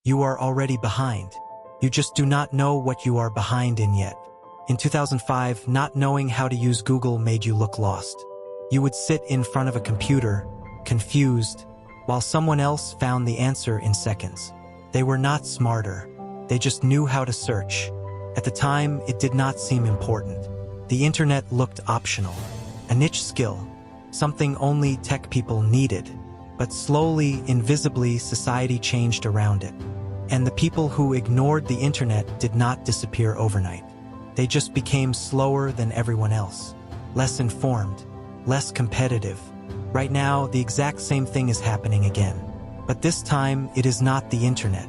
You are already behind. You just do not know what you are behind in yet. In 2005, not knowing how to use Google made you look lost. You would sit in front of a computer, confused, while someone else found the answer in seconds. They were not smarter. They just knew how to search. At the time, it did not seem important. The internet looked optional, a niche skill, something only tech people needed. But slowly, invisibly, society changed around it. And the people who ignored the internet did not disappear overnight. They just became slower than everyone else, less informed, less competitive. Right now, the exact same thing is happening again. But this time, it is not the internet.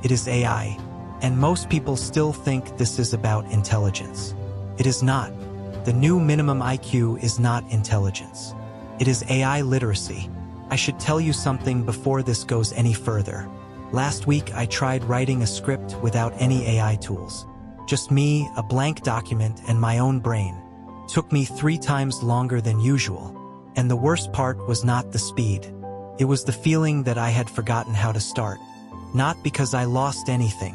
It is AI. And most people still think this is about intelligence. It is not. The new minimum IQ is not intelligence. It is AI literacy. I should tell you something before this goes any further. Last week, I tried writing a script without any AI tools. Just me, a blank document, and my own brain. Took me 3 times longer than usual. And the worst part was not the speed. It was the feeling that I had forgotten how to start. Not because I lost anything,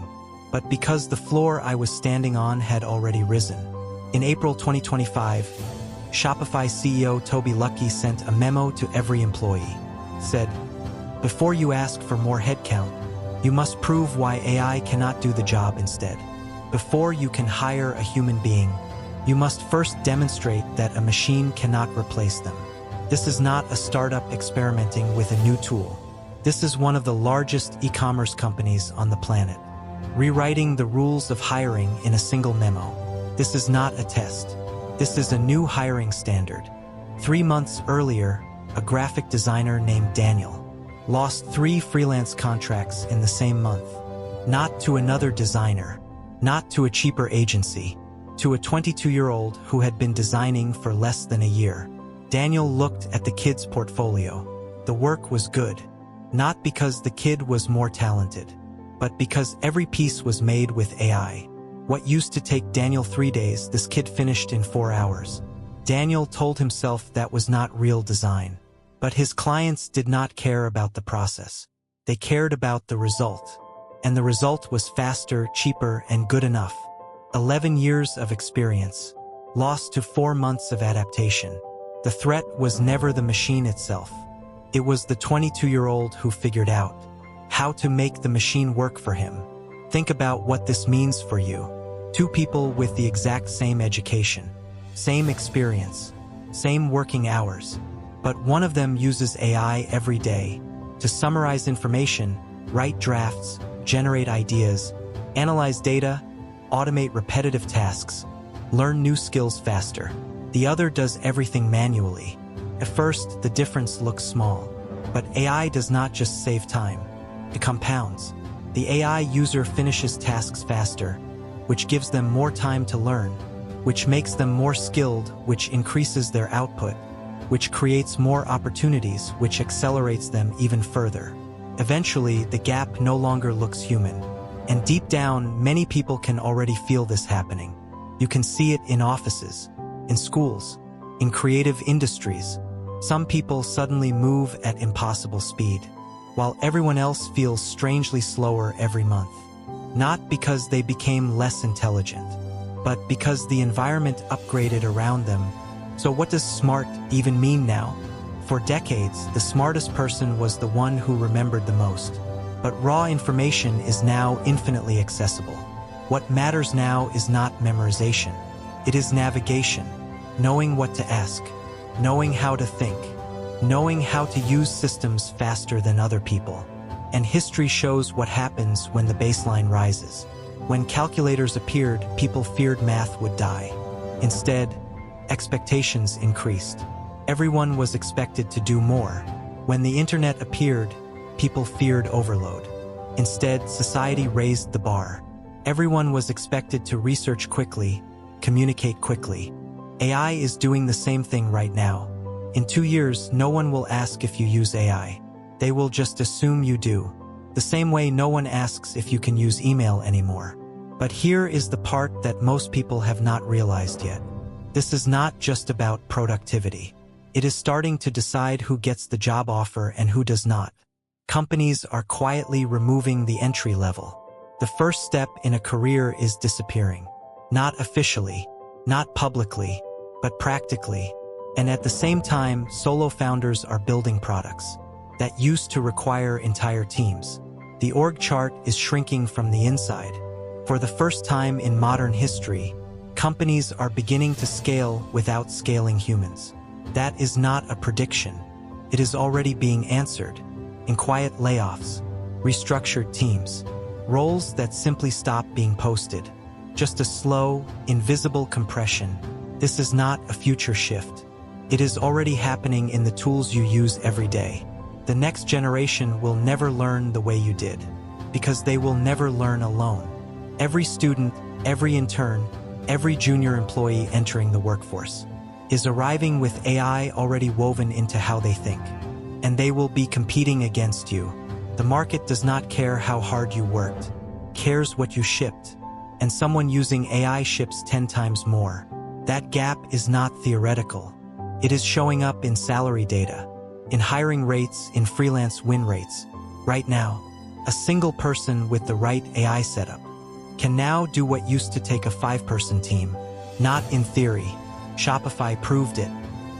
but because the floor I was standing on had already risen. In April 2025, Shopify CEO Toby Luckey sent a memo to every employee. Said, "Before you ask for more headcount, you must prove why AI cannot do the job instead. Before you can hire a human being, you must first demonstrate that a machine cannot replace them." This is not a startup experimenting with a new tool. This is one of the largest e-commerce companies on the planet, rewriting the rules of hiring in a single memo. This is not a test. This is a new hiring standard. 3 months earlier, a graphic designer named Daniel lost 3 freelance contracts in the same month. Not to another designer, not to a cheaper agency, to a 22-year-old who had been designing for less than a year. Daniel looked at the kid's portfolio. The work was good, not because the kid was more talented, but because every piece was made with AI. What used to take Daniel 3 days, this kid finished in 4 hours. Daniel told himself that was not real design. But his clients did not care about the process. They cared about the result. And the result was faster, cheaper, and good enough. 11 years of experience, lost to 4 months of adaptation. The threat was never the machine itself. It was the 22-year-old who figured out how to make the machine work for him. Think about what this means for you. 2 people with the exact same education, same experience, same working hours. But one of them uses AI every day to summarize information, write drafts, generate ideas, analyze data, automate repetitive tasks, learn new skills faster. The other does everything manually. At first, the difference looks small, but AI does not just save time. It compounds. The AI user finishes tasks faster, which gives them more time to learn, which makes them more skilled, which increases their output, which creates more opportunities, which accelerates them even further. Eventually, the gap no longer looks human. And deep down, many people can already feel this happening. You can see it in offices, in schools, in creative industries. Some people suddenly move at impossible speed, while everyone else feels strangely slower every month. Not because they became less intelligent, but because the environment upgraded around them. So what does smart even mean now? For decades, the smartest person was the one who remembered the most. But raw information is now infinitely accessible. What matters now is not memorization. It is navigation, knowing what to ask, knowing how to think, knowing how to use systems faster than other people. And history shows what happens when the baseline rises. When calculators appeared, people feared math would die. Instead, expectations increased. Everyone was expected to do more. When the internet appeared, people feared overload. Instead, society raised the bar. Everyone was expected to research quickly, communicate quickly. AI is doing the same thing right now. In 2 years, no one will ask if you use AI. They will just assume you do. The same way no one asks if you can use email anymore. But here is the part that most people have not realized yet. This is not just about productivity. It is starting to decide who gets the job offer and who does not. Companies are quietly removing the entry level. The first step in a career is disappearing. Not officially, not publicly, but practically. And at the same time, solo founders are building products that used to require entire teams. The org chart is shrinking from the inside. For the first time in modern history, companies are beginning to scale without scaling humans. That is not a prediction. It is already being answered in quiet layoffs, restructured teams, roles that simply stop being posted. Just a slow, invisible compression. This is not a future shift. It is already happening in the tools you use every day. The next generation will never learn the way you did, because they will never learn alone. Every student, every intern, every junior employee entering the workforce is arriving with AI already woven into how they think. And they will be competing against you. The market does not care how hard you worked, cares what you shipped. And someone using AI ships 10 times more. That gap is not theoretical. It is showing up in salary data, in hiring rates, in freelance win rates. Right now, a single person with the right AI setup can now do what used to take a 5-person team. Not in theory. Shopify proved it.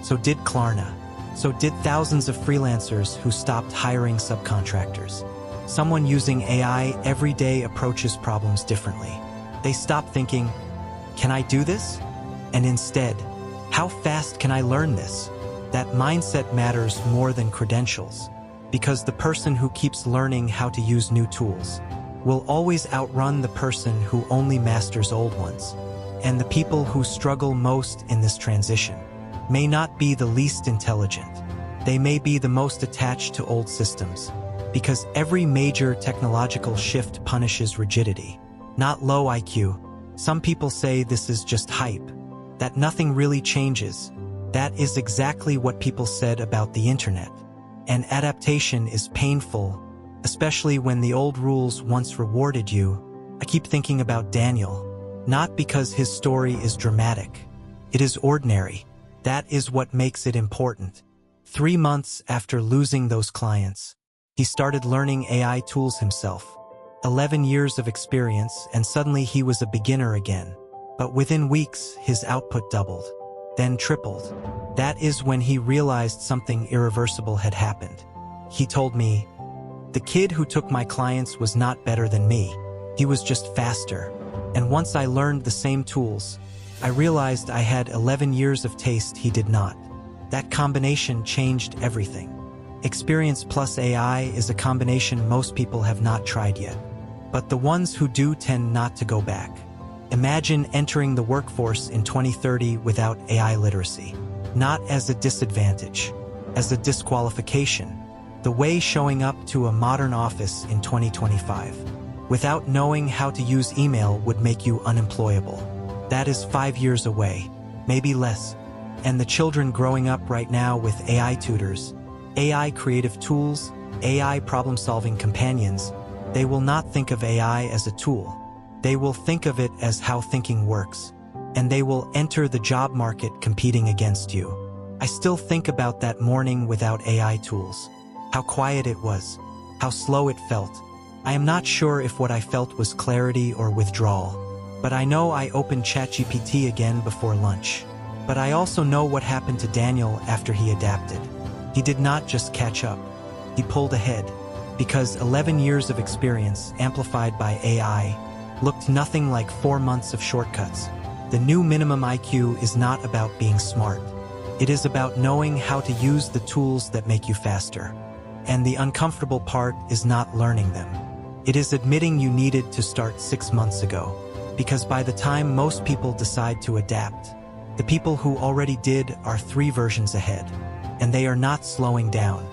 So did Klarna. So did thousands of freelancers who stopped hiring subcontractors. Someone using AI every day approaches problems differently. They stop thinking, can I do this? And instead, how fast can I learn this? That mindset matters more than credentials, because the person who keeps learning how to use new tools will always outrun the person who only masters old ones. And the people who struggle most in this transition may not be the least intelligent. They may be the most attached to old systems, because every major technological shift punishes rigidity, not low IQ. Some people say this is just hype, that nothing really changes. That is exactly what people said about the internet. And adaptation is painful, especially when the old rules once rewarded you. I keep thinking about Daniel, not because his story is dramatic. It is ordinary. That is what makes it important. 3 months after losing those clients, he started learning AI tools himself. 11 years of experience, and suddenly he was a beginner again. But within weeks, his output doubled, then tripled. That is when he realized something irreversible had happened. He told me, the kid who took my clients was not better than me. He was just faster. And once I learned the same tools, I realized I had 11 years of taste he did not. That combination changed everything. Experience plus AI is a combination most people have not tried yet. But the ones who do tend not to go back. Imagine entering the workforce in 2030 without AI literacy. Not as a disadvantage, as a disqualification. The way showing up to a modern office in 2025 without knowing how to use email would make you unemployable. That is 5 years away, maybe less. And the children growing up right now with AI tutors, AI creative tools, AI problem-solving companions, they will not think of AI as a tool. They will think of it as how thinking works. And they will enter the job market competing against you. I still think about that morning without AI tools. How quiet it was. How slow it felt. I am not sure if what I felt was clarity or withdrawal. But I know I opened ChatGPT again before lunch. But I also know what happened to Daniel after he adapted. He did not just catch up. He pulled ahead. Because 11 years of experience, amplified by AI, looked nothing like 4 months of shortcuts. The new minimum IQ is not about being smart. It is about knowing how to use the tools that make you faster. And the uncomfortable part is not learning them. It is admitting you needed to start 6 months ago. Because by the time most people decide to adapt, the people who already did are 3 versions ahead. And they are not slowing down.